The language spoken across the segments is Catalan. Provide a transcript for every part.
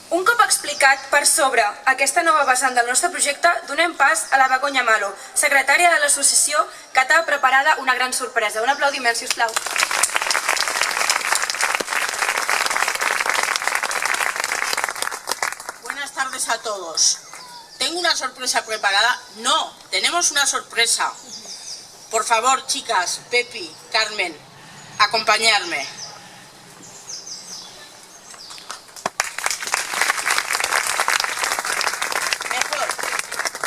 Un cop explicat per sobre aquesta nova vessant del nostre projecte, donem pas a la Begoña Malo, secretària de l'associació, que té preparada una gran sorpresa. Un aplaudiment, sisplau. Buenas tardes a todos. ¿Tengo una sorpresa preparada? No, tenemos una sorpresa. Por favor, chicas, Pepi, Carmen, acompañarme.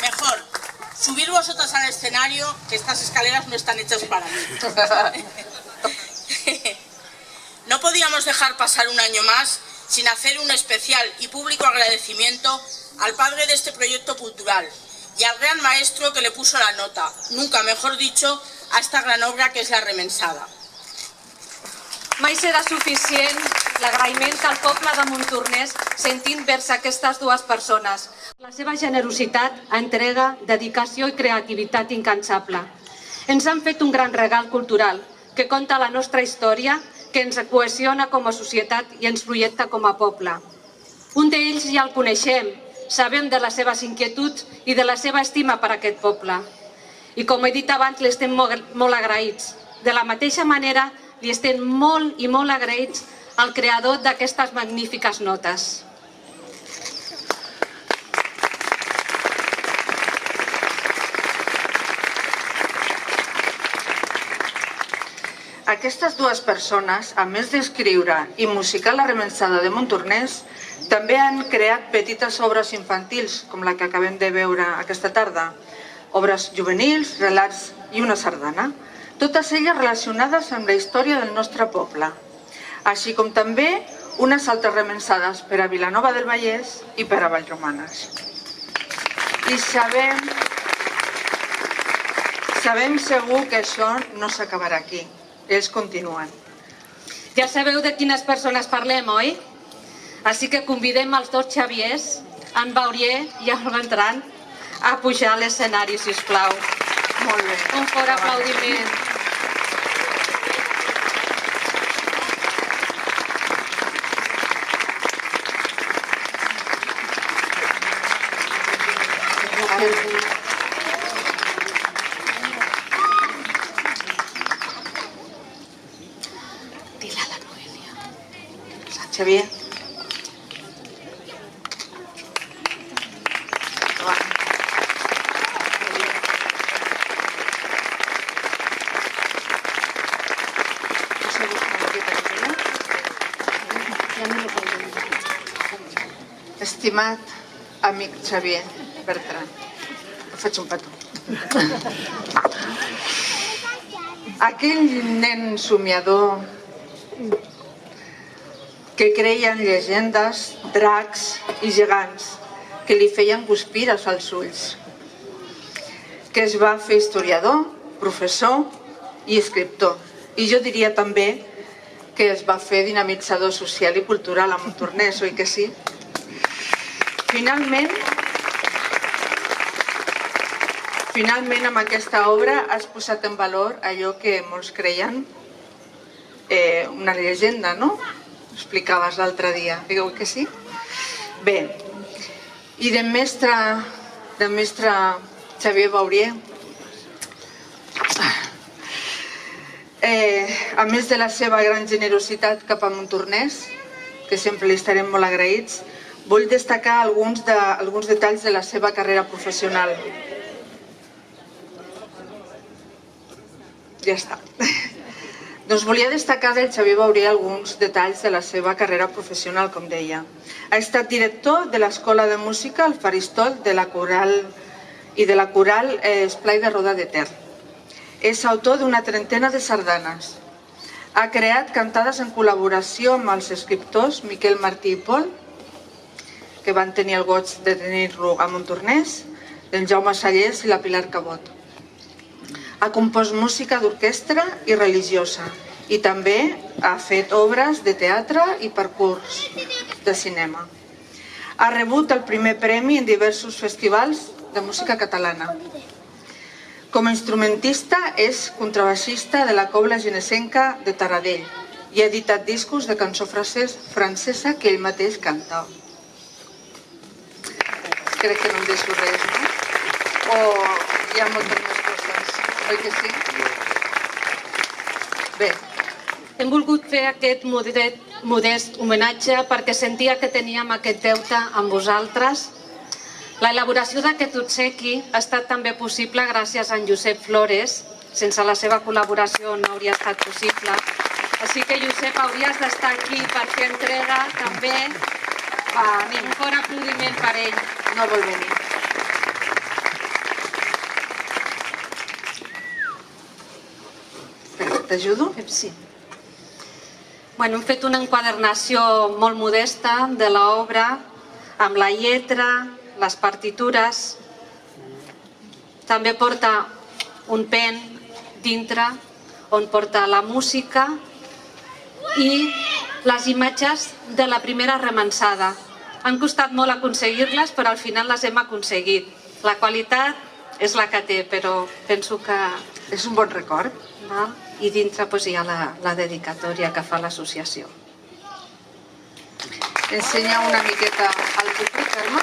Mejor, subir vosotras al escenario, que estas escaleras no están hechas para mí. No podíamos dejar pasar un año más sin hacer un especial y público agradecimiento al padre de este proyecto cultural y al gran maestro que le puso la nota, nunca mejor dicho, a esta gran obra que es La Remensada. Mai serà suficient l'agraïment al poble de Montornès sentint vers aquestes dues persones. La seva generositat, entrega, dedicació i creativitat incansable. Ens han fet un gran regal cultural que conta la nostra història, que ens cohesiona com a societat i ens projecta com a poble. Un d'ells ja el coneixem, sabem de les seves inquietuds i de la seva estima per a aquest poble. I com he dit abans, li estem molt agraïts. De la mateixa manera, li estem molt i molt agraïts al creador d'aquestes magnífiques notes. Aquestes dues persones, a més d'escriure i musicar La Remensada de Montornès, també han creat petites obres infantils, com la que acabem de veure aquesta tarda, obres juvenils, relats i una sardana, totes elles relacionades amb la història del nostre poble, així com també unes altres remensades per a Vilanova del Vallès i per a Vallromanes. I sabem segur que això no s'acabarà aquí. Ells continuen. Ja sabeu de quines persones parlem, oi? Així que convidem els dos Xaviers, en Baurier i en Bertran, a pujar a l'escenari, sisplau. Molt bé. Un fort aplaudiment. Dila la Noelia. Xavier. Estimat amic Xavier Bertran, faig un petó. Aquell nen somiador que creia en llegendes, dracs i gegants que li feien guspires als ulls, que es va fer historiador, professor i escriptor. I jo diria també que es va fer dinamitzador social i cultural a Montornès, oi que sí? Finalment, amb aquesta obra has posat en valor allò que molts creien una llegenda, no? Ho explicaves l'altre dia, oi que sí? Bé, i del mestre Xavier Baurier, a més de la seva gran generositat cap a Montornès, que sempre li estarem molt agraïts, vull destacar alguns detalls de la seva carrera professional. Ja està. Doncs volia destacar del Xavier Baurier alguns detalls de la seva carrera professional, com deia. Ha estat director de l'Escola de Música El Faristol i de la Coral Esplai de Roda de Ter. És autor d'una trentena de sardanes. Ha creat cantades en col·laboració amb els escriptors Miquel Martí i Pol, que van tenir el goig de tenir-lo a Montornès, el Jaume Sallés i la Pilar Cabot. Ha compost música d'orquestra i religiosa i també ha fet obres de teatre i percurs de cinema. Ha rebut el primer premi en diversos festivals de música catalana. Com a instrumentista és contrabaixista de la Cobla Genesenca de Taradell i ha editat discos de cançó francesa que ell mateix canta. crec que no em deixo res, no? O hi ha moltes més coses, oi que sí? Bé. Hem volgut fer aquest modest homenatge perquè sentia que teníem aquest deute amb vosaltres. L'elaboració d'aquest obsequi ha estat també possible gràcies a en Josep Flores. Sense la seva col·laboració no hauria estat possible. Així que, Josep, hauries d'estar aquí per fer entrega també. Un fort aplaudiment per ell. No vol venir. T'ajudo? Sí. Hem fet una enquadernació molt modesta de l'obra, amb la lletra, les partitures. També porta un pen dintre on porta la música i les imatges de la primera remençada. Han costat molt aconseguir-les, però al final les hem aconseguit. La qualitat és la que té, però penso que... És un bon record. I dintre hi ha la dedicatòria que fa l'associació. Ensenya una miqueta al públic, Carme.